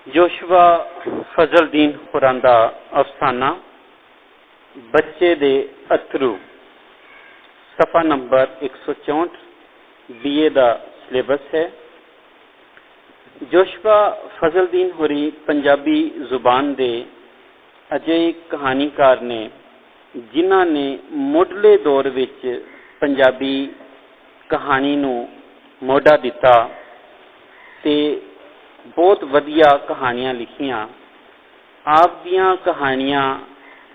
Joshua Fazaldin होरां दा अफसाना बच्चे दे अथरू सफ़ा नंबर 164 BA दा सिलेबस है। जोशवा फजलदीन होरी पंजाबी जुबान दे अजय कहानीकार ने जिन्हां ने मुढ़ले दौर विच पंजाबी कहानी नूं मोढ़ा दिता ते बहुत वधिया कहानियां लिखियां। आप दियां कहानियां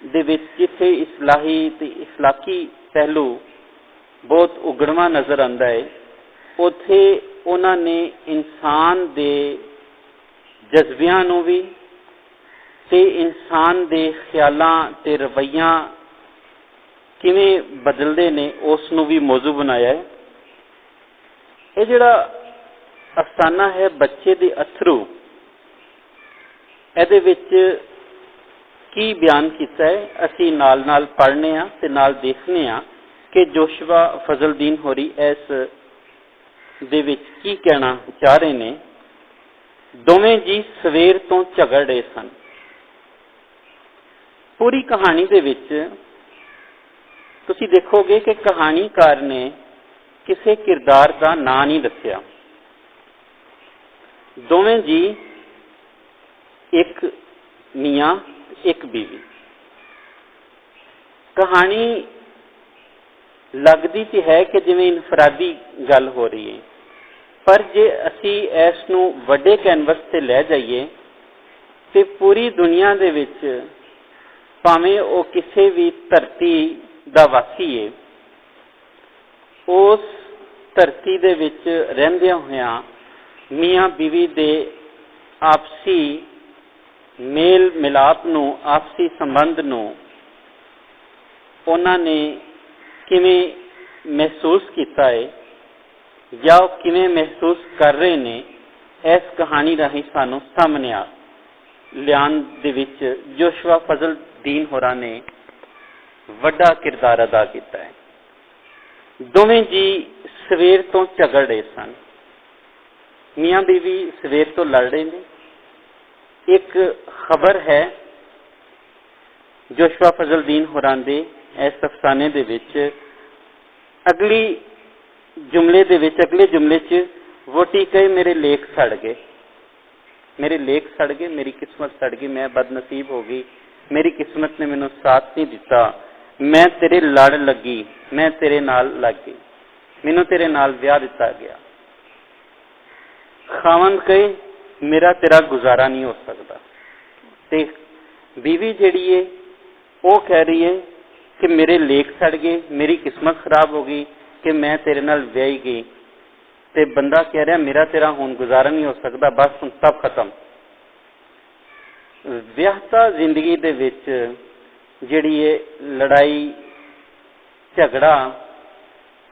दे विच जिथे इस्लाही ते इखलाकी पहलू बहुत उगड़वा नज़र आंदा है, उत्थे उन्हां ने इंसान दे जज्बियां नूं भी ते इंसान दे ख्यालां ते रवैयां किवें बदलदे ने उस नूं भी मौजू बनाया है। ये जिहड़ा अफसाना है बच्चे दे अथरू, इहदे विच की बयान किया है असी नाल नाल पढ़ने ते नाल देखने कि जोशवा फजलदीन होरी इस दे विच की कहना चाह रहे ने। दोवें जी सवेर तो झगड़ रहे सन। पूरी कहानी दे विच तुसी देखोगे कि कहानीकार ने किसी किरदार का नाम नहीं दस्या। दोवें जी एक मियाँ एक बीवी। कहानी लगती तो है कि जिवें इनफरादी गल हो रही है, पर जे असी इस नूं वड्डे कैनवस ते लै जाइए तो पूरी दुनिया दे विच भावें वो किसी भी धरती दा वासी है, उस धरती दे विच रहिंदियां होइयां मियाँ बीवी दे आपसी मेल मिलाप नूं, आपसी संबंध नूं उन्हां ने किवें महसूस किया है या किवें महसूस कर रहे ने, इस कहानी राही सानू सामने आ लियान दे विच जोशवा फजलदीन होरां ने वड्डा किरदार अदा किया है। दोवें जी सवेर तो झगड़ रहे सन। मियाँ बीवी सवेर तो लड़ रहे हैं। एक खबर है जोशवा फजलदीन होरां दे इस अफसाने दे विच अगले जुमले च वोटी कहे मेरे लेख सड़ गए, मेरे लेख सड़ गए, मेरी किस्मत सड़ गई, मैं बदनसीब हो गई, मेरी किस्मत ने मैनू साथ नहीं दिता, मैं तेरे लड़ लगी, मैं तेरे नाल लग गई, मैनू तेरे नाल ब्याह दिता गया। खावंद कहे मेरा तेरा गुजारा नहीं हो सकता, ते बीवी जिहड़ी है वो कह रही है कि मेरे लेख सड़ गए, मेरी किस्मत खराब हो गई कि मैं तेरे नाल ब्याही गई, ते बंदा कह रहा मेरा तेरा हुण गुजारा नहीं हो सकता, बस हुण सब खत्म। विआहता जिंदगी दे विच जिहड़ी है लड़ाई झगड़ा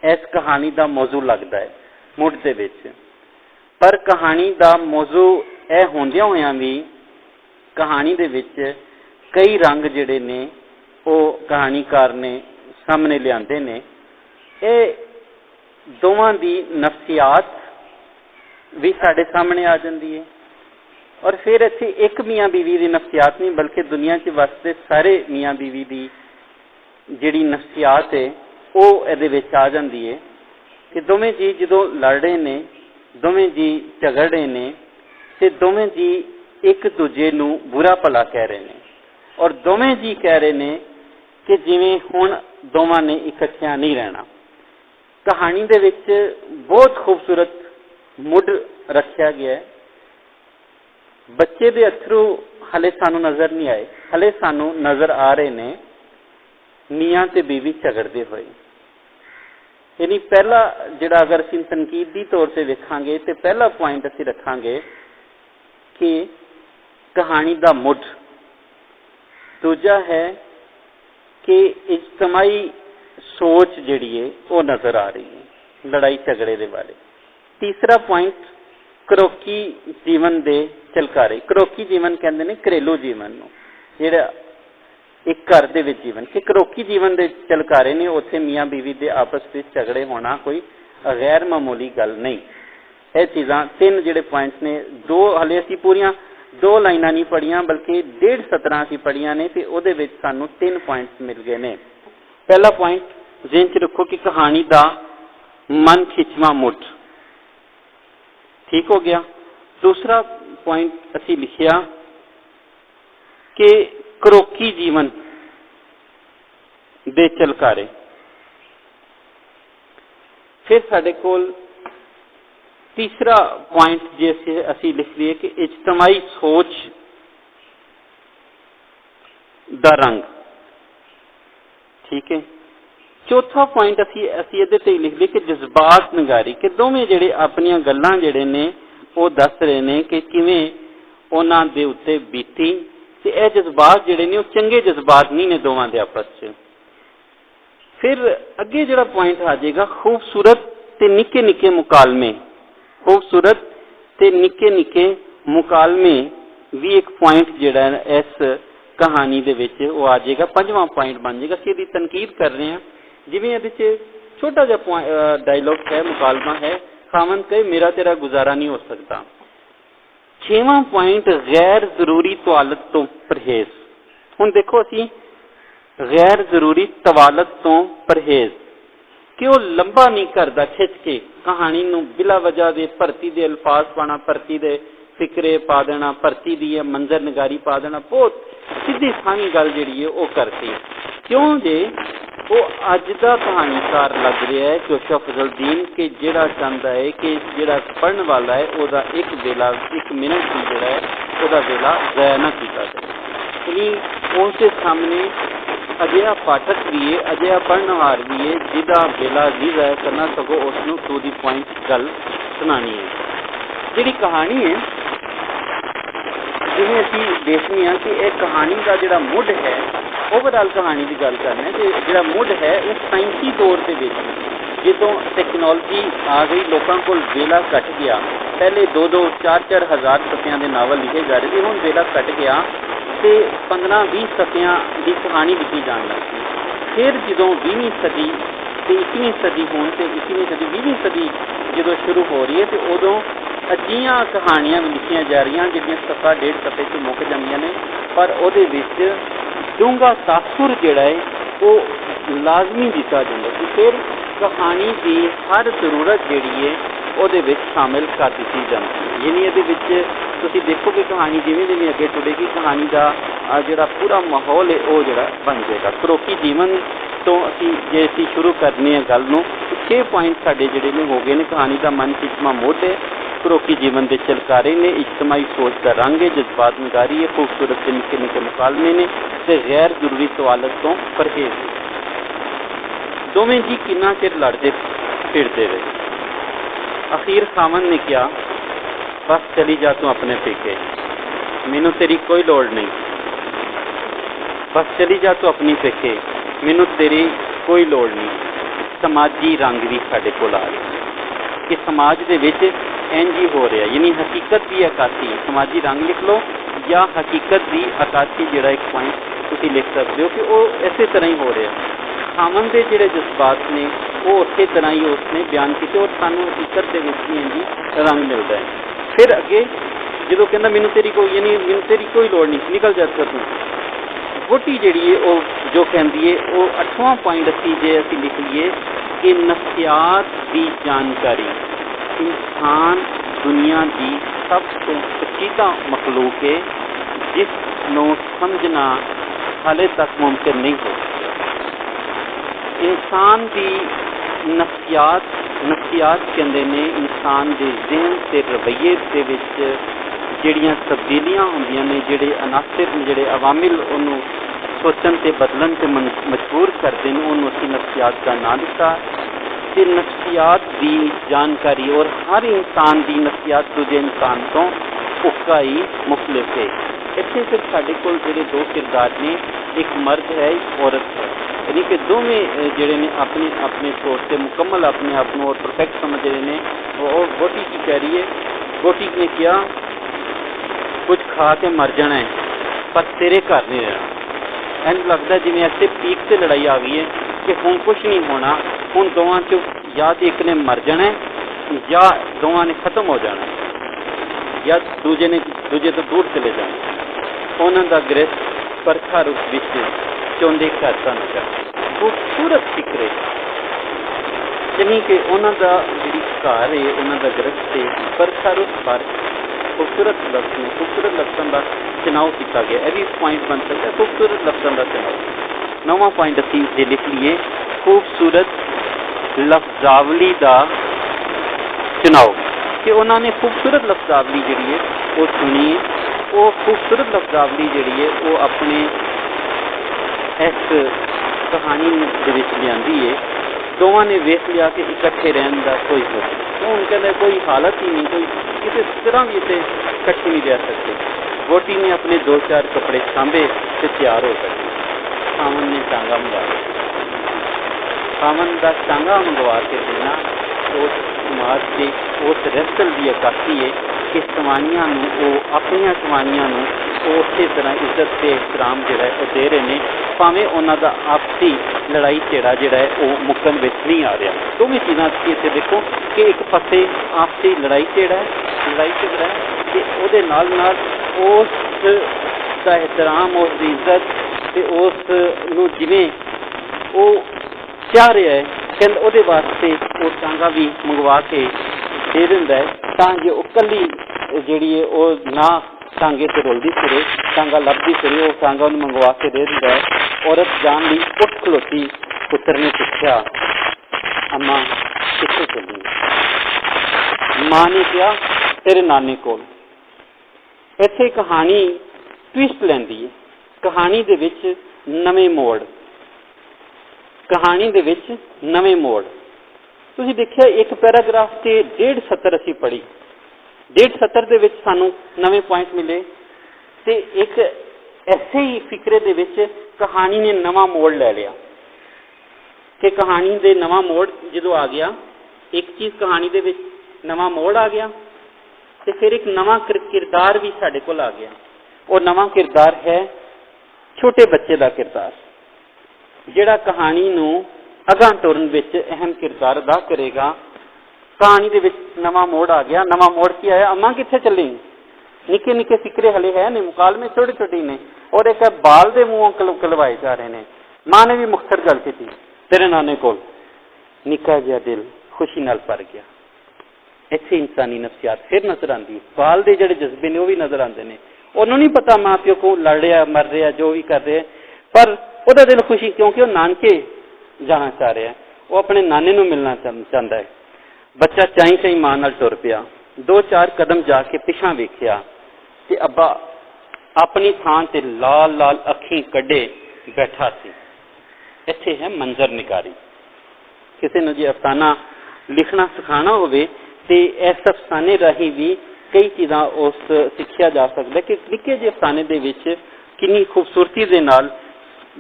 इस कहानी का मौजू लगता है मुढ़ दे विच, पर कहानी का मौजू यह होंदियां होइयां भी कहानी दे विच कई रंग जिहड़े ने वो कहानीकार ने सामने लियाते ने। ये दोवां दी नफसियात भी साडे सामने आ जाती है, और फिर इत्थे एक मियाँ बीवी की नफसियात नहीं बल्कि दुनिया च वसदे सारे मियाँ बीवी की जिहड़ी नफसियात है वो इहदे विच आ जाती है कि दोवें जी जदों लड़ रहे ने, दोवें जी झगड़ रहे ने, ते दोवें जी एक दूजे नूं बुरा भला कह रहे ने, और दोवें जी कह रहे ने कि जिवें हुण दोवां ने इकट्ठियां नहीं रहना। कहानी दे विच बहुत खूबसूरत मुढ़ रखा गया है। बच्चे दे अथरू हले सानू नज़र नहीं आए, हले सानू नज़र आ रहे ने मियाँ ते बीवी झगड़ते हुए। यानी पहला जिहड़ा अगर असीं तनकीदी तौर से वेखांगे तो पहला पॉइंट असीं रखांगे कि कहानी का मुढ़। दूजा है कि इज्तमाई सोच जिहड़ी है वो नज़र आ रही है लड़ाई झगड़े दे बारे। तीसरा पॉइंट घरोकी जीवन दे झलकारे। घरोकी जीवन कहते हैं घरेलू जीवन नूं, जिहड़ा एक घर दे विच जीवन कि घरोकी जीवन दे झलकारे ने। उत्थे मियाँ बीवी दे आपस में झगड़े होना कोई गैर मामूली गल नहीं। यह चीज़ां तीन जिहड़े पॉइंट्स ने, दो हले असीं पूरियां 2 लाइनां नहीं पढ़ियां बल्कि 1.5 सतरां असीं पढ़ियां ने ते उहदे विच सानूं 3 पॉइंट्स मिल गए ने। पहला पॉइंट ज़हन च रखो कि कहानी दा मन खिंचवां मुठ ठीक हो गया। दूसरा पॉइंट असीं लिखिया कि करोकी जीवन दे चलकारे। फिर साडे कोल तीसरा पॉइंट जे असीं लिख लीए कि इजतमाही सोच दा रंग ठीक है। चौथा पॉइंट असीं इहदे ते लिख लीए कि जज्बात नगारी कि दोवें जिहड़े अपनियां गल्लां जिहड़े ने वो दस रहे ने कि किवें उन्हां दे उत्ते बीती ते इह जज्बात जिहड़े ने वो चंगे जज्बात नहीं ने दोवां दे आपस च। फिर अगे जिहड़ा पॉइंट आ जाएगा खूबसूरत ते निक्के निक्के मुकालमे, खूबसूरत ते निक्के निक्के मुकालमे भी एक पॉइंट जिहड़ा इस कहानी दे विच वो आ जाएगा। पंजवां पॉइंट बन जाएगा। असीं इहदी तनकीद कर रहे हैं जिवें इहदे च छोटा जिहा डायलॉग है, मुकालमा है, खामन कहे मेरा तेरा गुजारा नहीं हो सकता। छेवां पॉइंट गैर जरूरी तवालत तो परहेज। हुण देखो असीं गैर जरूरी तवालत तो परहेज कि वो लंबा नहीं करता खिंच के कहानी नूं बिला वजह दे भरती दे अल्फाज पाना, भरती दे फिक्रे पा देना, भरती दी मंजर नगारी पा देना, बहुत सीधी सानी गल जिहड़ी है वो करती। क्यों जे वो अज दा कहानीकार लग रहा है जोशा फजलदीन के जिहड़ा चाहता है कि जिहड़ा पढ़न वाला है वह एक वेला एक मिनट भी जिहड़ा है वह वेला ज़ाया ना किया जाए। उसके सामने अजिहा पाठक भी है, अजिहा पढ़नहार भी है जिहदा वेला नहीं ज़ाया करना, सगों उसनूं टू दी पॉइंट गल सुनानी है। जिहड़ी कहानी है जिवें असीं देखने हैं कि एक कहानी का जिहड़ा मुढ़ है, ओवरऑल कहानी की गल करना है कि जिहड़ा मुढ़ है वो साइंसी दौर के विच जदों टैक्नोलॉजी आ गई, लोगों को वेला घट गया। पहले 2-2, 4-4 हज़ार सफ़ियां के नावल लिखे जा रहे थे, हुण वेला घट गया तो 15-20 सफ़ियां की कहानी लिखी जाने लगी। फिर जदों 20वीं सदी तो 21वीं सदी होने से 21वीं सदी 20वीं सदी जो शुरू हो रही है तो उदों अजिहियां कहानियां भी लिखियां जा रही जिहड़ियां सफ़ा 1.5 सफ़े से मुक जांदियां ने, पर उहदे विच डूंगा तासुर जिहड़ा है वो लाजमी दिता जाता है। फिर कहानी की हर जरूरत जिहड़ी है उहदे विच शामिल कर दी जाती है। यानी इहदे विच तुसीं देखो कि कहानी जिवें जिवें अगे टुरेगी कहानी का जिहड़ा पूरा माहौल है वो जिहड़ा बन जाएगा। करोकी जीवन तो असीं जे असीं शुरू करने गल नूं 6 पॉइंट साडे जिहड़े ने हो गए ने। कहानी का मन खिंचवां मुढ़ है, करोकी जीवन के चलकारे ने, इजतमाही सोच का रंग है, जज्बात नगारी है, खूबसूरत से निक्के निक्के मुकालमे ने ते गैर जरूरी सवालत तो परहेज। दोवें जी किन्ना चिर लड़ते फिरते रहे। अखीर खामन ने कहा बस चली जा तू अपने पेके, मैनू तेरी कोई लोड़ नहीं, बस चली जा तू अपनी पेके, मैनू तेरी कोई लोड़ नहीं। समाजी रंग भी साडे कोल आ गया कि समाज दे विच इंज ही हो रहा, यानी हकीकत की अकासी, समाजी रंग लिख लो या हकीकत की अकासी जिहड़ा एक पॉइंट तुसीं लिख सकते हो कि वो इस तरह ही हो रहा। खामन के जिहड़े जज्बात ने वो उस तरह ही उसने बयान किए और सानू हकीकत के विच भी इंज ही रंग मिलता है। फिर अगे जो कहना मैनू तेरी कोई यानी मैनू तेरी कोई लोड़ नहीं, निकल जा तू। वोटी जिहड़ी है वो जो कहती है वो 8वां पॉइंट असीं जे असीं लिख लीए कि नफ्सियात की जानकारी। इंसान दुनिया की सबसे पचीदा मखलूक है जिसनों समझना हाले तक मुमकिन नहीं हो सकता। इंसान की नफ्सियात कहते ने इंसान के ज़हन से रवैये के विच जिहड़ियां तब्दीलियां होंदियां ने, जिहड़े अनासिर ने, जिहड़े अवामिल उन्होंने सोचन से बदलन से मजबूर करते हैं, उन्होंने असीं नफ्सियात का नाम दिता। ते नफ्सियात की जानकारी और हर इंसान की नफ्सियात दूजे इंसान तो उक्का ही मुखलिफ है। इत्थे फिर साडे कोल जिहड़े 2 किरदार ने, एक मर्द है एक औरत है, यानी कि दोवें जिहड़े ने अपने अपने तौर से मुकम्मल अपने आप को और परफेक्ट समझ रहे हैं। और वोटी की कह रही है, वोटी ने किया कुछ खा के मर जाना है पर तेरे घर नहीं रहना। इंज लगता जिवें ऐसे पीक से लड़ाई आ गई है कि हुण कुछ नहीं होना, हुण दोवां चों या तो एक ने मर जाना है या दोवां ने खत्म हो जाना है। ਜਾਂ ਦੂਜੇ ਤੋਂ ਦੂਰ ਚਲੇ ਜਾਣ। ਉਹਨਾਂ ਦਾ ਗ੍ਰਹਿ ਪਰਖਾ ਰੂਪ ਵਿੱਚ ਚਾਹੁੰਦੇ ਘਰ ਦਾ ਨਗਰ। ਖੂਬਸੂਰਤ ਫਿਕਰੇ ਜਾਣੀ ਕਿ ਉਹਨਾਂ ਦਾ ਜਿਹੜੀ ਘਰ ਹੈ, ਉਹਨਾਂ ਦਾ ਗ੍ਰਹਿ ਹੈ ਪਰਖਾ ਰੂਪ ਪਰ ਖੂਬਸੂਰਤ ਲਫ਼ਜ਼ ਨੇ, ਖੂਬਸੂਰਤ ਲਫ਼ਜ਼ਾਂ ਦਾ ਚੁਣਾਵ ਕੀਤਾ ਗਿਆ। ਇਹ ਵੀ ਪੁਆਇੰਟ ਬਣ ਸਕਦਾ, ਖੂਬਸੂਰਤ ਲਫ਼ਜ਼ਾਂ ਦਾ ਚੁਣਾਵ। ਨਵਾਂ ਪੁਆਇੰਟ ਅਸੀਂ ਜੇ ਲਿਖ ਲਈਏ, ਖੂਬਸੂਰਤ ਲਫ਼ਜ਼ਾਵਲੀ ਦਾ ਚੁਣਾਵ, ਕਿ ਉਹਨਾਂ ਨੇ ਖੂਬਸੂਰਤ ਲਫ਼ਜ਼ਾਵਲੀ ਜਿਹੜੀ ਹੈ ਉਹ ਚੁਣੀ ਹੈ। ਉਹ ਖੂਬਸੂਰਤ ਲਫ਼ਜ਼ਾਵਲੀ ਜਿਹੜੀ ਹੈ ਉਹ ਆਪਣੇ ਇਸ ਕਹਾਣੀ ਦੇ ਵਿੱਚ ਲਿਆਂਦੀ ਹੈ। ਦੋਵਾਂ ਨੇ ਵੇਖ ਲਿਆ ਕਿ ਇਕੱਠੇ ਰਹਿਣ ਦਾ ਕੋਈ ਹੁਣ ਕਹਿੰਦੇ ਕੋਈ ਹਾਲਤ ਹੀ ਨਹੀਂ, ਕੋਈ ਕਿਸੇ ਤਰ੍ਹਾਂ ਵੀ ਇੱਥੇ ਇਕੱਠੇ ਨਹੀਂ ਰਹਿ ਸਕਦੇ। ਵੋਟੀ ਨੇ ਆਪਣੇ 2-4 ਕੱਪੜੇ ਸਾਂਭੇ ਤੇ ਤਿਆਰ ਹੋ ਗਏ। ਸਾਵਨ ਨੇ ਟਾਂਗਾ ਮੰਗਵਾ ਸਾਵਨ ਦਾ ਟਾਂਗਾ ਮੰਗਵਾ ਕੇ ਦੇਣਾ ਉਸ ਸਮਾਜ ਦੇ ਉਸ ਰਸਲ ਦੀ ਅਕਾਤੀ ਹੈ ਕਿ ਸਵਾਨੀਆਂ ਨੂੰ ਉਹ ਆਪਣੀਆਂ ਸਵਾਨੀਆਂ ਨੂੰ ਉਹ ਉਸੇ ਤਰ੍ਹਾਂ ਇੱਜ਼ਤ ਤੇ ਇhtਰਾਮ ਜਿਹੜਾ ਹੈ ਉਹ ਦੇ ਰਹੇ ਨੇ, ਭਾਵੇਂ ਉਹਨਾਂ ਦਾ ਆਪਸੀ ਲੜਾਈ ਝਗੜਾ ਜਿਹੜਾ ਹੈ ਉਹ ਮੁੱਕਣ ਵਿੱਚ ਨਹੀਂ ਆ ਰਿਹਾ। ਦੋਵੇਂ ਚੀਜ਼ਾਂ ਤੁਸੀਂ ਇੱਥੇ ਦੇਖੋ ਕਿ ਇੱਕ ਪਾਸੇ ਆਪਸੀ ਲੜਾਈ ਝਗੜਾ ਹੈ ਤੇ ਉਹਦੇ ਨਾਲ ਨਾਲ ਉਸ ਦਾ ਇhtਰਾਮ, ਉਸ ਦੀ ਇੱਜ਼ਤ ਤੇ ਉਸ ਨੂੰ ਜਿਵੇਂ ਉਹ ਚਾਹ ਰਿਹਾ ਹੈ ਕਹਿੰਦੇ ਉਹਦੇ ਵਾਸਤੇ ਉਹ ਟਾਂਗਾ ਵੀ ਮੰਗਵਾ ਕੇ ਦੇ ਦਿੰਦਾ ਹੈ ਤਾਂ ਜੇ ਉਹ ਇਕੱਲੀ ਜਿਹੜੀ ਹੈ ਉਹ ਨਾ ਟਾਂਗੇ 'ਤੇ ਰੁਲਦੀ ਫਿਰੇ, ਟਾਂਗਾ ਲੱਭਦੀ ਫਿਰੇ, ਉਹ ਟਾਂਗਾ ਉਹਨੂੰ ਮੰਗਵਾ ਕੇ ਦੇ ਦਿੰਦਾ ਹੈ। ਔਰਤ ਜਾਣ ਲਈ ਉੱਠ ਖਲੋਤੀ। ਪੁੱਤਰ ਨੇ ਪੁੱਛਿਆ, ਅੰਮਾ ਕਿੱਥੇ ਚੱਲੀ? ਮਾਂ ਨੇ ਕਿਹਾ, ਤੇਰੇ ਨਾਨੇ ਕੋਲ। ਇੱਥੇ ਕਹਾਣੀ ਟਵਿਸਟ ਲੈਂਦੀ ਹੈ। ਕਹਾਣੀ ਦੇ ਵਿੱਚ ਨਵੇਂ ਮੋੜ, ਕਹਾਣੀ ਦੇ ਵਿੱਚ ਨਵੇਂ ਮੋੜ। ਤੁਸੀਂ ਦੇਖਿਆ ਇੱਕ ਪੈਰਾਗ੍ਰਾਫ 'ਤੇ 1.5 ਸਤਰ ਅਸੀਂ ਪੜ੍ਹੀ, 1.5 ਸਤਰ ਦੇ ਵਿੱਚ ਸਾਨੂੰ ਨਵੇਂ ਪੁਆਇੰਟ ਮਿਲੇ ਤੇ ਇੱਕ ਐਸੇ ਹੀ ਫਿਕਰੇ ਦੇ ਵਿੱਚ ਕਹਾਣੀ ਨੇ ਨਵਾਂ ਮੋੜ ਲੈ ਲਿਆ ਕਿ ਕਹਾਣੀ ਦੇ ਨਵਾਂ ਮੋੜ ਜਦੋਂ ਆ ਗਿਆ, ਇੱਕ ਚੀਜ਼ ਕਹਾਣੀ ਦੇ ਵਿੱਚ ਨਵਾਂ ਮੋੜ ਆ ਗਿਆ ਤੇ ਫਿਰ ਇੱਕ ਨਵਾਂ ਕਿਰਦਾਰ ਵੀ ਸਾਡੇ ਕੋਲ ਆ ਗਿਆ। ਉਹ ਨਵਾਂ ਕਿਰਦਾਰ ਹੈ ਛੋਟੇ ਬੱਚੇ ਦਾ ਕਿਰਦਾਰ, ਜਿਹੜਾ ਕਹਾਣੀ ਨੂੰ ਅਗਾਂਹ ਤੋਰਨ ਵਿੱਚ ਅਹਿਮ ਕਿਰਦਾਰ ਅਦਾ ਕਰੇਗਾ। ਕਹਾਣੀ ਦੇ ਵਿੱਚ ਨਵਾਂ ਮੋੜ ਆ ਗਿਆ। ਨਵਾਂ ਮੋੜ ਕੀ ਆਇਆ? ਅੰਮਾ ਕਿੱਥੇ ਚੱਲੀ? ਨਿੱਕੇ ਨਿੱਕੇ ਫਿਕਰੇ ਹਲੇ ਹੈ ਨੇ, ਮੁਕਾਲਮੇ ਛੋਟੇ ਛੋਟੇ ਨੇ ਔਰ ਇੱਕ ਬਾਲ ਦੇ ਮੂੰਹੋਂ ਕਲਵਾਏ ਜਾ ਰਹੇ ਨੇ। ਮਾਂ ਨੇ ਵੀ ਮੁਖਤਰ ਗੱਲ ਕੀਤੀ, ਤੇਰੇ ਨਾਨੇ ਕੋਲ। ਨਿੱਕਾ ਜਿਹਾ ਦਿਲ ਖੁਸ਼ੀ ਨਾਲ ਭਰ ਗਿਆ। ਇੱਥੇ ਇਨਸਾਨੀ ਨਫਸੀਅਤ ਫਿਰ ਨਜ਼ਰ ਆਉਂਦੀ ਹੈ। ਬਾਲ ਦੇ ਜਿਹੜੇ ਜਜ਼ਬੇ ਨੇ ਉਹ ਵੀ ਨਜ਼ਰ ਆਉਂਦੇ ਨੇ। ਉਹਨੂੰ ਨਹੀਂ ਪਤਾ ਮਾਂ ਪਿਓ ਕੋਲ ਲੜ ਰਿਹਾ, ਮਰ ਰਿਹਾ, ਜੋ ਵੀ ਕਰ ਰਿਹਾ, ਪਰ ਉਹਦਾ ਦਿਲ ਖੁਸ਼ੀ ਕਿਉਂਕਿ ਉਹ ਨਾਨਕੇ ਜਾਣਾ ਚਾਹ ਰਿਹਾ, ਉਹ ਆਪਣੇ ਨਾਨੇ ਨੂੰ ਮਿਲਣਾ ਚਾਹੁੰਦਾ ਹੈ। ਬੱਚਾ ਚਾਈਂ ਚਾਈਂ ਮਾਂ ਨਾਲ ਤੁਰ ਪਿਆ। 2-4 ਕਦਮ ਜਾ ਕੇ ਪਿਛਾਂ ਵੇਖਿਆ ਤੇ ਅੱਬਾ ਆਪਣੀ ਥਾਂ ਤੇ ਲਾਲ ਲਾਲ ਅੱਖੀਂ ਕੱਢੇ ਬੈਠਾ ਸੀ। ਇੱਥੇ ਹੈ ਮੰਜ਼ਰ ਨਿਗਾਰੀ। ਕਿਸੇ ਨੂੰ ਜੇ ਅਫਸਾਨਾ ਲਿਖਣਾ ਸਿਖਾਉਣਾ ਹੋਵੇ ਤੇ ਇਸ ਅਫਸਾਨੇ ਰਾਹੀਂ ਵੀ ਕਈ ਚੀਜ਼ਾਂ ਉਸ ਸਿੱਖਿਆ ਜਾ ਸਕਦਾ ਕਿ ਨਿੱਕੇ ਜਿਹੇ ਅਫਸਾਨੇ ਦੇ ਵਿੱਚ ਕਿੰਨੀ ਖੂਬਸੂਰਤੀ ਦੇ ਨਾਲ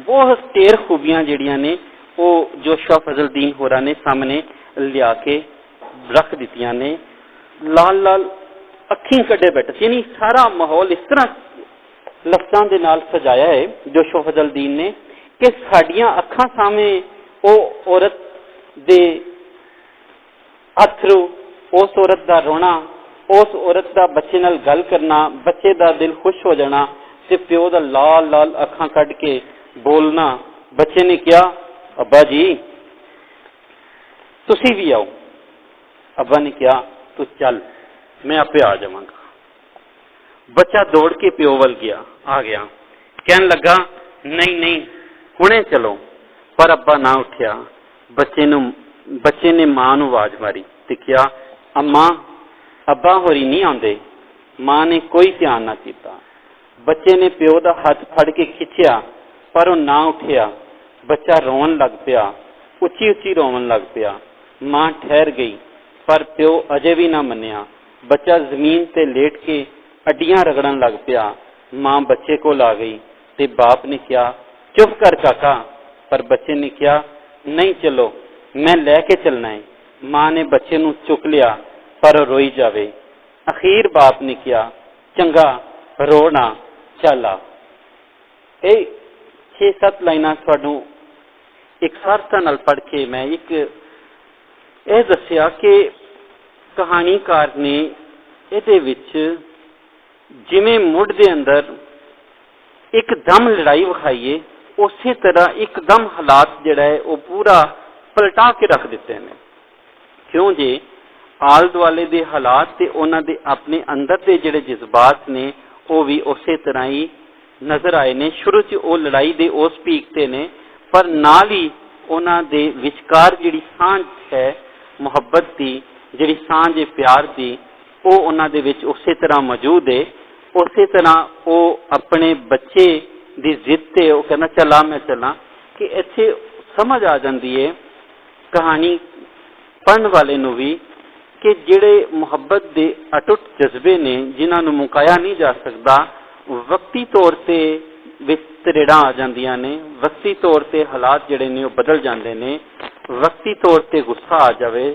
ਬਹੁਤ ਢੇਰ ਖੂਬੀਆਂ ਜਿਹੜੀਆਂ ਨੇ ਉਹ ਜੋ ਸ਼ਾਹ ਫਜ਼ਲਦੀਨ ਹੋਰਾਂ ਨੇ ਸਾਹਮਣੇ ਲਿਆ ਕੇ ਰੱਖ ਦਿੱਤੀਆਂ ਨੇ। ਲਾਲ ਲਾਲ ਅੱਖੀਂ ਕੱਢੇ ਬੈਠੇ ਸੀ, ਯਾਨੀ ਸਾਰਾ ਮਾਹੌਲ ਇਸ ਤਰ੍ਹਾਂ ਲਫ਼ਜ਼ਾਂ ਦੇ ਨਾਲ ਸਜਾਇਆ ਹੈ ਜੋ ਸ਼ਾਹ ਫਜ਼ਲਦੀਨ ਨੇ ਕਿ ਸਾਡੀਆਂ ਅੱਖਾਂ ਸਾਹਮਣੇ ਉਹ ਔਰਤ ਦੇ ਅਥਰੂ, ਉਸ ਔਰਤ ਦਾ ਰੋਣਾ, ਉਸ ਔਰਤ ਦਾ ਬੱਚੇ ਨਾਲ ਗੱਲ ਕਰਨਾ, ਬੱਚੇ ਦਾ ਦਿਲ ਖੁਸ਼ ਹੋ ਜਾਣਾ ਤੇ ਪਿਓ ਦਾ ਲਾਲ ਲਾਲ ਅੱਖਾਂ ਕੱਢ ਕੇ ਬੋਲਣਾ। ਬੱਚੇ ਨੇ ਕਿਹਾ, ਅੱਬਾ ਜੀ ਤੁਸੀਂ ਵੀ ਆਓ। ਅੱਬਾ ਨੇ ਕਿਹਾ, ਤੂੰ ਚੱਲ, ਮੈਂ ਆਪੇ ਆ ਜਾਵਾਂਗਾ। ਬੱਚਾ ਦੌੜ ਕੇ ਪਿਓ ਵੱਲ ਆ ਗਿਆ। ਕਹਿਣ ਲੱਗਾ, ਨਹੀਂ ਨਹੀਂ ਹੁਣੇ ਚਲੋ। ਪਰ ਅੱਬਾ ਨਾ ਉੱਠਿਆ। ਬੱਚੇ ਨੇ ਮਾਂ ਨੂੰ ਆਵਾਜ਼ ਮਾਰੀ ਤੇ ਕਿਹਾ, ਅੰਮਾ ਅੱਬਾ ਹੋਰੀ ਨਹੀਂ ਆਉਂਦੇ। ਮਾਂ ਨੇ ਕੋਈ ਧਿਆਨ ਨਾ ਕੀਤਾ। ਬੱਚੇ ਨੇ ਪਿਓ ਦਾ ਹੱਥ ਫੜ ਕੇ ਖਿੱਚਿਆ ਪਰ ਉਹ ਨਾ ਉੱਠਿਆ। ਬੱਚਾ ਰੋਣ ਲੱਗ ਪਿਆ, ਉੱਚੀ ਉੱਚੀ ਰੋਣ ਲੱਗ ਪਿਆ। ਮਾਂ ਠਹਿਰ ਗਈ ਪਰ ਪਿਓ ਅਜੇ ਵੀ ਨਾ ਮੰਨਿਆ। ਬੱਚਾ ਜ਼ਮੀਨ ਤੇ ਲੇਟ ਕੇ ਅੱਡੀਆਂ ਰਗੜਨ ਲੱਗ ਪਿਆ। ਮਾਂ ਬੱਚੇ ਕੋਲ ਆ ਗਈ ਤੇ ਬਾਪ ਨੇ ਕਿਹਾ, ਚੁੱਪ ਕਰ ਕਾਕਾ। ਪਰ ਬੱਚੇ ਨੇ ਕਿਹਾ, ਨਹੀਂ ਚਲੋ, ਮੈਂ ਲੈ ਕੇ ਚੱਲਣਾ ਹੈ। ਮਾਂ ਨੇ ਬੱਚੇ ਨੂੰ ਚੁੱਕ ਲਿਆ ਪਰ ਉਹ ਰੋਈ ਜਾਵੇ। ਅਖੀਰ ਬਾਪ ਨੇ ਕਿਹਾ, ਚੰਗਾ ਰੋਣਾ, ਚੱਲ ਆ। ਇਹ 6-7 ਲਾਈਨਾਂ ਤੁਹਾਨੂੰ ਇਕਸਾਰਤਾ ਨਾਲ ਪੜ੍ਹ ਕੇ ਮੈਂ ਇਹ ਦੱਸਿਆ ਕਿ ਕਹਾਣੀਕਾਰ ਨੇ ਇਹਦੇ ਵਿੱਚ जिवें मुढ़ दे अंदर एकदम लड़ाई विखाईए, उस तरह एकदम हालात जिहड़ा है वो पूरा पलटा के रख दिते हैं। क्यों जे आल दुआले दे हालात ते उन्हां दे अपने अंदर दे जिहड़े जज्बात ने वो भी उस तरह ही नज़र आए ने। शुरू च वो लड़ाई दे उस पीक ते ने, पर नाल ही उन्हां दे विचकार जिहड़ी सांझ है मुहब्बत दी, जिहड़ी सांझ है प्यार दी, वो उन्हां दे विच उस तरह मौजूद है। उस तरह वो अपने बच्चे दी जिद ते वो कहना चला मैं चला, कि इत्थे समझ आ जाती है कहानी पढ़न वाले नूं भी कि जिहड़े मुहब्बत दे अटुट जज्बे ने जिन्हां मुकाया नहीं जा सकता, वक्ती तौर ते विच तरेड़ां आ जांदियां ने, वक्ती तौर ते हालात जिहड़े ने बदल जाते हैं, वक्ती तौर ते गुस्सा आ जाए,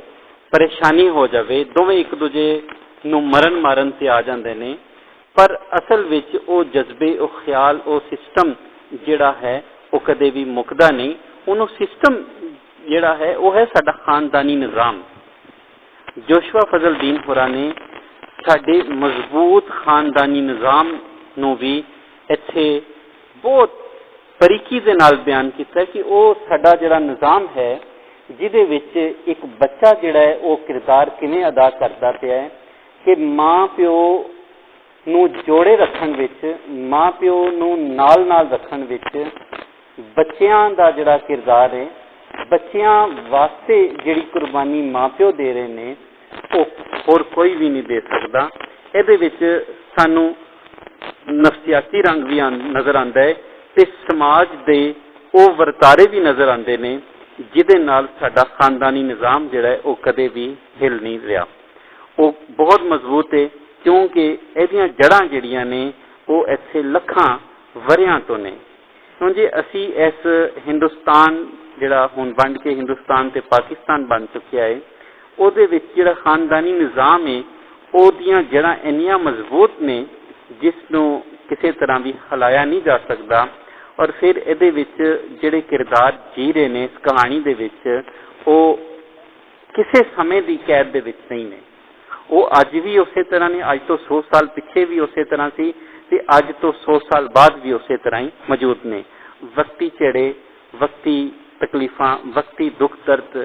परेशानी हो जाए, दोवें एक दूजे नूं मरन मारन ते आ जाते हैं। पर असल विच वो जज्बे, वो ख्याल, वो सिस्टम जिहड़ा है वो कदे भी मुकदा नहीं। उन्होंने सिस्टम जिहड़ा है वो है साडा खानदानी निज़ाम। जोशुआ फजलदीन होरां ने साडे मजबूत खानदानी निज़ाम नूं भी इत्थे बहुत बरीकी दे नाल बयान किया कि वो साडा जिहड़ा निज़ाम है जिहदे विच एक बच्चा जिहड़ा है वो किरदार किवें अदा करदा पिया है कि माँ प्यो नूं जोड़े रखण विच, माँ प्यो नूं नाल नाल रखण विच बच्चियां दा जिहड़ा किरदार है, बच्चियां वास्ते जिहड़ी कुर्बानी माँ प्यो दे रहे ने वो होर कोई भी नहीं दे सकता। इहदे विच सानू नफसियाती रंग भी नज़र आंदा है ते समाज दे वो वर्तारे भी नज़र आंदे ने जिहदे नाल साडा खानदानी निज़ाम जिहड़ा है वो कदे भी हिल नहीं रहा। वो बहुत मजबूत है क्योंकि इहदियां जड़ां जिहड़ियां ने वो इत्थे लखां वरियां तो ने। हुण जे असी इस हिंदुस्तान जिहड़ा हुण वंड के हिंदुस्तान ते पाकिस्तान बन चुकिया है, ਉਹਦੇ ਵਿੱਚ ਜਿਹੜਾ ਖਾਨਦਾਨੀ ਨਿਜ਼ਾਮ ਹੈ ਉਹਦੀਆਂ ਜੜ੍ਹਾਂ ਇੰਨੀਆਂ ਮਜ਼ਬੂਤ ਨੇ ਜਿਸ ਨੂੰ ਕਿਸੇ ਤਰ੍ਹਾਂ ਵੀ ਹਿਲਾਇਆ ਨਹੀਂ ਜਾ ਸਕਦਾ। ਔਰ ਫਿਰ ਇਹਦੇ ਵਿੱਚ ਜਿਹੜੇ ਕਿਰਦਾਰ ਜੀ ਰਹੇ ਨੇ ਇਸ ਕਹਾਣੀ ਦੇ ਵਿੱਚ ਉਹ ਕਿਸੇ ਸਮੇਂ ਦੀ ਕੈਦ ਦੇ ਵਿੱਚ ਨਹੀਂ ਨੇ। ਉਹ ਅੱਜ ਵੀ ਉਸੇ ਤਰ੍ਹਾਂ ਨੇ, ਅੱਜ ਤੋਂ 100 ਸਾਲ ਪਿੱਛੇ ਵੀ ਉਸੇ ਤਰ੍ਹਾਂ ਸੀ ਤੇ ਅੱਜ ਤੋਂ 100 ਸਾਲ ਬਾਅਦ ਵੀ ਉਸੇ ਤਰ੍ਹਾਂ ਹੀ ਮੌਜੂਦ ਨੇ। ਵਕਤੀ ਝੇੜੇ, ਵਕਤੀ तकलीफा, वक्ती दुख दर्द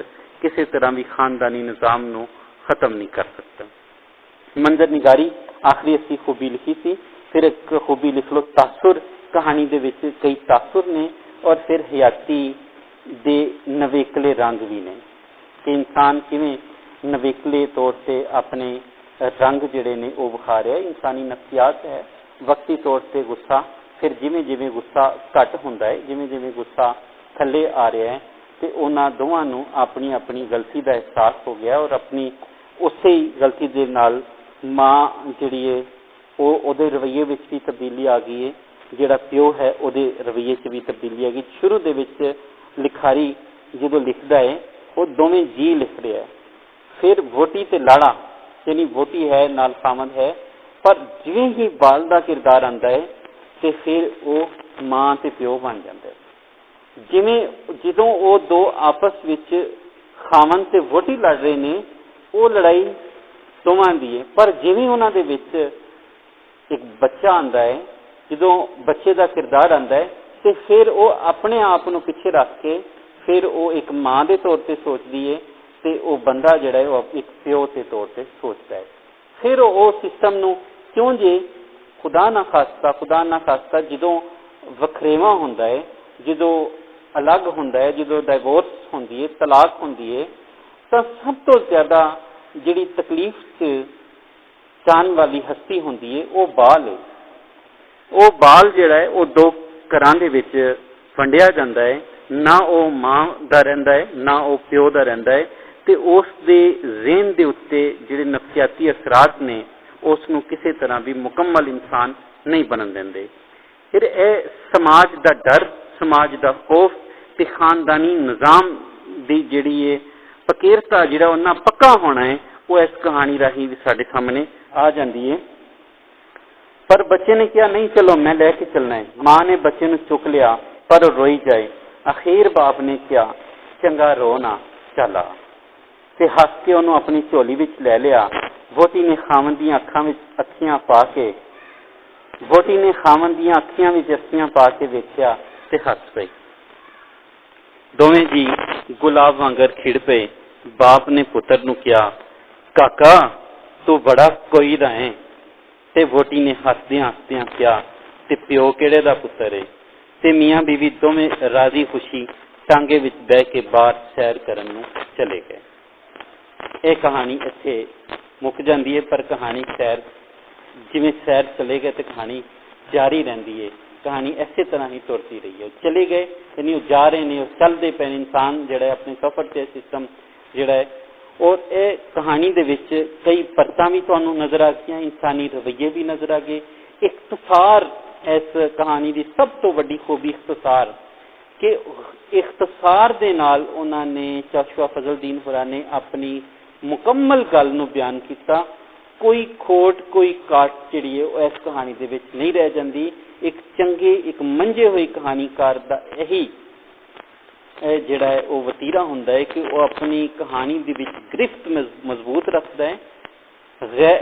किसी तरह भी खानदानी निज़ाम नू खत्म नहीं कर सकता। मंजर निगारी आखिरी असी खूबी लिखी सी, फिर एक खूबी लिख लो तासुर। कहानी दे विच कई तासुर ने और फिर हयाती दे नवेकले रंग भी ने कि इंसान किवें नवेकले तौर से अपने रंग जिहड़े ने वो विखा रहा है। इंसानी नफ्सियात है, वक्ती तौर से गुस्सा, फिर जिवें जिवें गुस्सा घट हुंदा है, जिवें जिवें गुस्सा थले आ रहा है तो उन्हां दोवां नूं अपनी अपनी गलती का एहसास हो गया और अपनी उस ही गलती के नाल माँ जिहड़ी है वो उहदे रवैये विच भी तब्दीली आ गई है, जिहड़ा प्यो है उहदे रवैये च भी तब्दीली आ गई। शुरू दे विच लिखारी जदों लिखदा है वो दोवें जी लिख रहा है, फिर वोटी ते लाड़ा यानी वोटी है नाल खामद है, पर जिवें ही बाल का किरदार आंदा है तो फिर वो माँ ते प्यो बन जाता है। जिवें जदों वो दो आपस विच खामन ते वोटी लड़ रहे ने वो लड़ाई दोवां दी है, पर जिवें उन्हां दे विच एक बच्चा आंदा है, जदों बच्चे का किरदार आंदा है तो फिर वो अपने आप नूं पिछे रख के फिर वो एक माँ के तौर पर सोचती है तो वो बंदा जिहड़ा है वो एक प्यो के तौर पर सोचता है। फिर वो सिस्टम नूं क्यों जे खुदा ना खास्ता जदों वखरेवा हुंदा है, जदों अलग हुंदा है, जदों डाइवोर्स हुंदी है, तलाक हुंदी है, तो सब तो ज़्यादा जिहड़ी तकलीफ च जान वाली हस्ती हुंदी है वो बाल है। वो बाल जिहड़ा है वो दो घरां दे विच वंडिया जांदा है, ना वो माँ दा रहिंदा है ना वो प्यो दा रहिंदा है, ते उस दे ज़हन दे उत्ते जिहड़े नफसियाती असरात ने उस नूं किसी तरह भी मुकम्मल इंसान नहीं बनन देंदे। फिर यह समाज दा डर, समाज दा खौफ ते खानदानी निज़ाम दी जिहड़ी है फकीरता जिहड़ा उन्ना पक्का होना है वो इस कहानी राही भी साडे सामने आ जाती है। पर बच्चे ने कहा नहीं चलो मैं लेके चलना है। माँ ने बच्चे ने चुक लिया पर रोई जाए। आखिर बाप ने कहा चंगा रो ना चला ते हस के उन्होंने अपनी झोली विच लै लिया। वोटी ने खामन दी अखां विच अखियां पा के ਵਹੁਟੀ ਨੇ ਖਾਵਨ ਦੀਆਂ ਅੱਖੀਆਂ ਵਿੱਚ ਅੱਖੀਆਂ ਪਾ ਕੇ ਵੇਖਿਆ ਤੇ ਹੱਸ ਪਈ। ਦੋਵੇਂ ਜੀ ਗੁਲਾਬ ਵਾਂਗਰ ਖਿੜ ਪਏ। ਬਾਪ ਨੇ ਪੁੱਤਰ ਨੂੰ ਕਿਹਾ, ਕਾਕਾ ਤੂੰ ਬੜਾ ਕੋਈ ਦਾ ਹੈ। ਤੇ ਵਹੁਟੀ ਨੇ ਹੱਸਦਿਆਂ ਹੱਸਦਿਆਂ ਕਿਹਾ, ਤੇ ਪਿਓ ਕਿਹੜੇ ਦਾ ਪੁੱਤਰ ਹੈ। ਤੇ ਮੀਆਂ ਬੀਵੀ ਦੋਵੇਂ ਰਾਜ਼ੀ ਖੁਸ਼ੀ ਟਾਂਗੇ ਵਿੱਚ ਬਹਿ ਕੇ ਬਾਹਰ ਸੈਰ ਕਰਨ ਨੂੰ ਚਲੇ ਗਏ। ਇਹ ਕਹਾਣੀ ਇੱਥੇ ਮੁੱਕ ਜਾਂਦੀ ਹੈ, ਪਰ ਕਹਾਣੀ ਜਿਵੇਂ ਸੈਰ ਚਲੇ ਗਏ ਤੇ ਕਹਾਣੀ ਜਾਰੀ ਰਹਿੰਦੀ ਹੈ। ਕਹਾਣੀ ਇਸੇ ਤਰ੍ਹਾਂ ਹੀ ਤੁਰਦੀ ਰਹੀ ਹੈ। ਚਲੇ ਗਏ ਯਾਨੀ ਉਹ ਜਾ ਰਹੇ ਨੇ, ਉਹ ਚੱਲਦੇ ਪਏ ਨੇ। ਇਨਸਾਨ ਜਿਹੜਾ ਆਪਣੇ ਸਫ਼ਰ ਤੇ ਸਿਸਟਮ ਜਿਹੜਾ ਹੈ, ਔਰ ਇਹ ਕਹਾਣੀ ਦੇ ਵਿੱਚ ਕਈ ਪਰਤਾਂ ਵੀ ਤੁਹਾਨੂੰ ਨਜ਼ਰ ਆ ਗਈਆਂ, ਇਨਸਾਨੀ ਰਵੱਈਏ ਵੀ ਨਜ਼ਰ ਆ ਗਏ। ਇਖਤਸਾਰ ਇਸ ਕਹਾਣੀ ਦੀ ਸਭ ਤੋਂ ਵੱਡੀ ਖੂਬੀ ਇਖਤਸਾਰ, ਕਿ ਇਖਤਸਾਰ ਦੇ ਨਾਲ ਉਹਨਾਂ ਨੇ ਜੋਸ਼ੂਆ ਫਜ਼ਲਦੀਨ ਹੋਰਾਂ ਨੇ ਆਪਣੀ ਮੁਕੰਮਲ ਗੱਲ ਨੂੰ ਬਿਆਨ ਕੀਤਾ। ਕੋਈ ਖੋਟ ਕੋਈ ਕਾਟ ਜਿਹੜੀ ਹੈ ਉਹ ਇਸ ਕਹਾਣੀ ਦੇ ਵਿੱਚ ਨਹੀਂ ਰਹਿ ਜਾਂਦੀ। ਇੱਕ ਚੰਗੇ ਇੱਕ ਮੰਝੇ ਹੋਏ ਕਹਾਣੀਕਾਰ ਦਾ ਇਹੀ ਜਿਹੜਾ ਹੈ ਉਹ ਵਤੀਰਾ ਹੁੰਦਾ ਹੈ ਕਿ ਉਹ ਆਪਣੀ ਕਹਾਣੀ ਦੇ ਵਿੱਚ ਗ੍ਰਿਫਤ ਮਜ਼ਬੂਤ ਰੱਖਦਾ ਹੈ।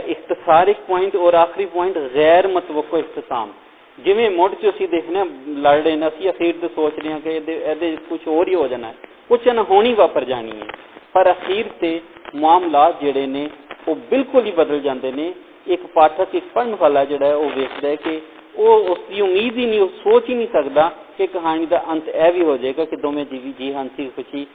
ਇਖਤਸਾਰ ਇੱਕ ਪੁਆਇੰਟ ਔਰ ਆਖਰੀ ਪੁਆਇੰਟ ਗੈਰ ਮਤਵੱਕੋ ਇਖਤਤਾਮ। ਜਿਵੇਂ ਮੁੱਢ 'ਚ ਅਸੀਂ ਦੇਖਦੇ ਹਾਂ ਲੜ ਰਹੇ ਨੇ, ਅਸੀਂ ਅਖੀਰ ਤੇ ਸੋਚ ਰਹੇ ਹਾਂ ਕਿ ਇਹਦੇ ਕੁਝ ਹੋਰ ਹੀ ਹੋ ਜਾਣਾ, ਕੁਛ ਅਣਹੋਣੀ ਵਾਪਰ ਜਾਣੀ ਹੈ, ਪਰ ਅਖੀਰ ਤੇ ਮਾਮਲਾਤ ਜਿਹੜੇ ਨੇ ਉਹ ਬਿਲਕੁਲ ਹੀ ਬਦਲ ਜਾਂਦੇ ਨੇ। ਇੱਕ ਪਾਠਕ ਇੱਕ ਪੜ੍ਹਨ ਵਾਲਾ ਜਿਹੜਾ ਹੈ ਉਹ ਵੇਖਦਾ ਹੈ ਕਿ ਉਹ ਉਸਦੀ ਉਮੀਦ ਹੀ ਨਹੀਂ, ਉਹ ਸੋਚ ਹੀ ਨਹੀਂ ਸਕਦਾ ਕਿ ਕਹਾਣੀ ਦਾ ਅੰਤ ਇਹ ਵੀ ਹੋ ਜਾਏਗਾ ਕਿ ਦੋਵੇਂ ਜੀ ਹੰਸੀ ਖੁਸ਼ੀ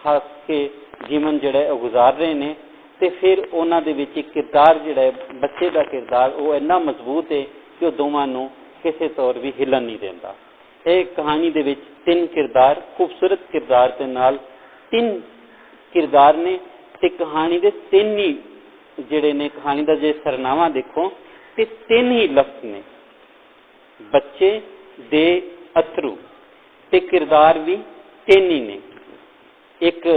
ਹੱਸ ਕੇ ਜੀਵਨ ਜਿਹੜਾ ਹੈ ਉਹ ਗੁਜ਼ਾਰ ਰਹੇ ਨੇ। ਤੇ ਫਿਰ ਉਹਨਾਂ ਦੇ ਵਿੱਚ ਇੱਕ ਕਿਰਦਾਰ ਜਿਹੜਾ ਹੈ ਬੱਚੇ ਦਾ ਕਿਰਦਾਰ ਉਹ ਇੰਨਾ ਮਜ਼ਬੂਤ ਹੈ ਕਿ ਉਹ ਦੋਵਾਂ ਨੂੰ ਕਿਸੇ ਤੌਰ ਵੀ ਹਿੱਲਣ ਨਹੀਂ ਦਿੰਦਾ। ਇਹ ਕਹਾਣੀ ਦੇ ਵਿੱਚ ਤਿੰਨ ਕਿਰਦਾਰ, ਖੂਬਸੂਰਤ ਕਿਰਦਾਰ ਦੇ ਨਾਲ ਤਿੰਨ ਕਿਰਦਾਰ ਨੇ, ਤੇ ਕਹਾਣੀ ਦੇ ਤਿੰਨ ਹੀ ਜਿਹੜੇ ਨੇ, ਕਹਾਣੀ ਦਾ ਜੇ ਸਰਨਾਮਾ ਦੇਖੋ ਤੇ ਤਿੰਨ ਹੀ ਲਫ਼ਜ਼ ਨੇ, ਬੱਚੇ ਦੇ ਅਥਰੂ, ਤੇ ਕਿਰਦਾਰ ਵੀ ਤਿੰਨ ਹੀ ਨੇ, ਇੱਕ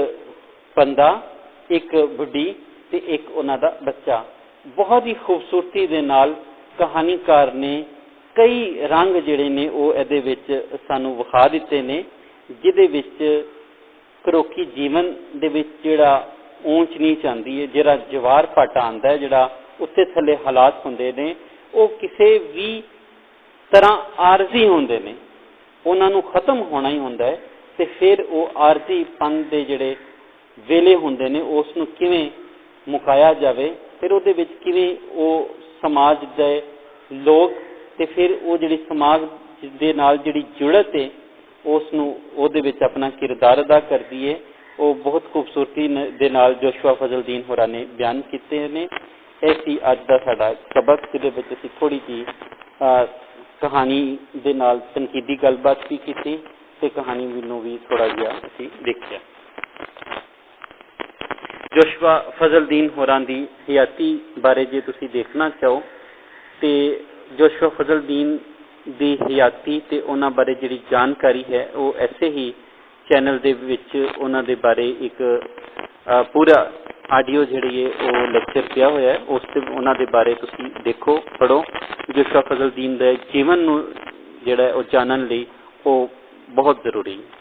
ਬੰਦਾ, ਇੱਕ ਬੁੱਢੀ ਤੇ ਇੱਕ ਉਹਨਾਂ ਦਾ ਬੱਚਾ। ਬਹੁਤ ਹੀ ਖੂਬਸੂਰਤੀ ਦੇ ਨਾਲ ਕਹਾਣੀਕਾਰ ਨੇ ਕਈ ਰੰਗ ਜਿਹੜੇ ਨੇ ਉਹ ਇਹਦੇ ਵਿੱਚ ਸਾਨੂੰ ਵਿਖਾ ਦਿੱਤੇ ਨੇ, ਜਿਹਦੇ ਵਿੱਚ ਘਰੋਕੀ ਜੀਵਨ ਦੇ ਵਿੱਚ ਜਿਹੜਾ ਊਂਚ ਨੀਚ ਆਉਂਦੀ ਹੈ, ਜਿਹੜਾ ਜਵਾਰ ਭੱਟ ਆਉਂਦਾ ਹੈ, ਜਿਹੜਾ ਉੱਤੇ ਥੱਲੇ ਹਾਲਾਤ ਹੁੰਦੇ ਨੇ, ਉਹ ਕਿਸੇ ਵੀ ਤਰ੍ਹਾਂ ਆਰਜ਼ੀ ਹੁੰਦੇ ਨੇ, ਉਹਨਾਂ ਨੂੰ ਖਤਮ ਹੋਣਾ ਹੀ ਹੁੰਦਾ ਹੈ। ਤੇ ਫਿਰ ਉਹ ਆਰਜ਼ੀਪਨ ਦੇ ਜਿਹੜੇ ਵੇਲੇ ਹੁੰਦੇ ਨੇ ਉਸ ਨੂੰ ਕਿਵੇਂ ਮੁਕਾਇਆ ਜਾਵੇ, ਫਿਰ ਉਹਦੇ ਵਿੱਚ ਕਿਵੇਂ ਉਹ ਸਮਾਜ ਦੇ ਲੋਕ ਤੇ ਫਿਰ ਉਹ ਜਿਹੜੀ ਸਮਾਜ ਦੇ ਨਾਲ ਜਿਹੜੀ ਜੁੜਤ ਹੈ ਉਸ ਨੂੰ ਉਹਦੇ ਵਿੱਚ ਆਪਣਾ ਕਿਰਦਾਰ ਅਦਾ ਕਰਦੀ ਹੈ। ਉਹ ਬਹੁਤ ਖੂਬਸੂਰਤੀ ਦੇ ਨਾਲ ਜੋਸ਼ੂਆ ਫਜ਼ਲਦੀਨ ਹੋਰਾਂ ਨੇ ਬਿਆਨ ਕੀਤੇ ਨੇ। ਇਹ ਸੀ ਅੱਜ ਦਾ ਸਾਡਾ ਸਬਕ, ਜਿਹਦੇ ਵਿੱਚ ਅਸੀਂ ਥੋੜ੍ਹੀ ਜਿਹੀ ਕਹਾਣੀ ਦੇ ਨਾਲ ਤਨਕੀਦੀ ਗੱਲਬਾਤ ਵੀ ਕੀਤੀ ਤੇ ਕਹਾਣੀ ਨੂੰ ਵੀ ਥੋੜ੍ਹਾ ਜਿਹਾ ਅਸੀਂ ਦੇਖਿਆ। ਜੋਸ਼ੂਆ ਫਜ਼ਲਦੀਨ ਹੋਰਾਂ ਦੀ ਹਯਾਤੀ ਬਾਰੇ ਜੇ ਤੁਸੀਂ ਦੇਖਣਾ ਚਾਹੋ ਤੇ ਜੋਸ਼ੂਆ ਫਜ਼ਲਦੀਨ ਦੀ ਹਯਾਤੀ ਤੇ ਉਹਨਾਂ ਬਾਰੇ ਜਿਹੜੀ ਜਾਣਕਾਰੀ ਹੈ ਉਹ ਐਸੇ ਹੀ ਚੈਨਲ ਦੇ ਵਿੱਚ ਉਹਨਾਂ ਦੇ ਬਾਰੇ ਇੱਕ ਪੂਰਾ ਆਡੀਓ ਜਿਹੜੀ ਹੈ ਉਹ ਲੈਕਚਰ ਪਿਆ ਹੋਇਆ ਹੈ, ਉਸ ਤੇ ਉਹਨਾਂ ਦੇ ਬਾਰੇ ਤੁਸੀਂ ਦੇਖੋ, ਪੜ੍ਹੋ। ਜੋਸ਼ੂਆ ਫਜ਼ਲਦੀਨ ਦੇ ਜੀਵਨ ਨੂੰ ਜਿਹੜਾ ਉਹ ਜਾਣਨ ਲਈ ਉਹ ਬਹੁਤ ਜ਼ਰੂਰੀ ਹੈ।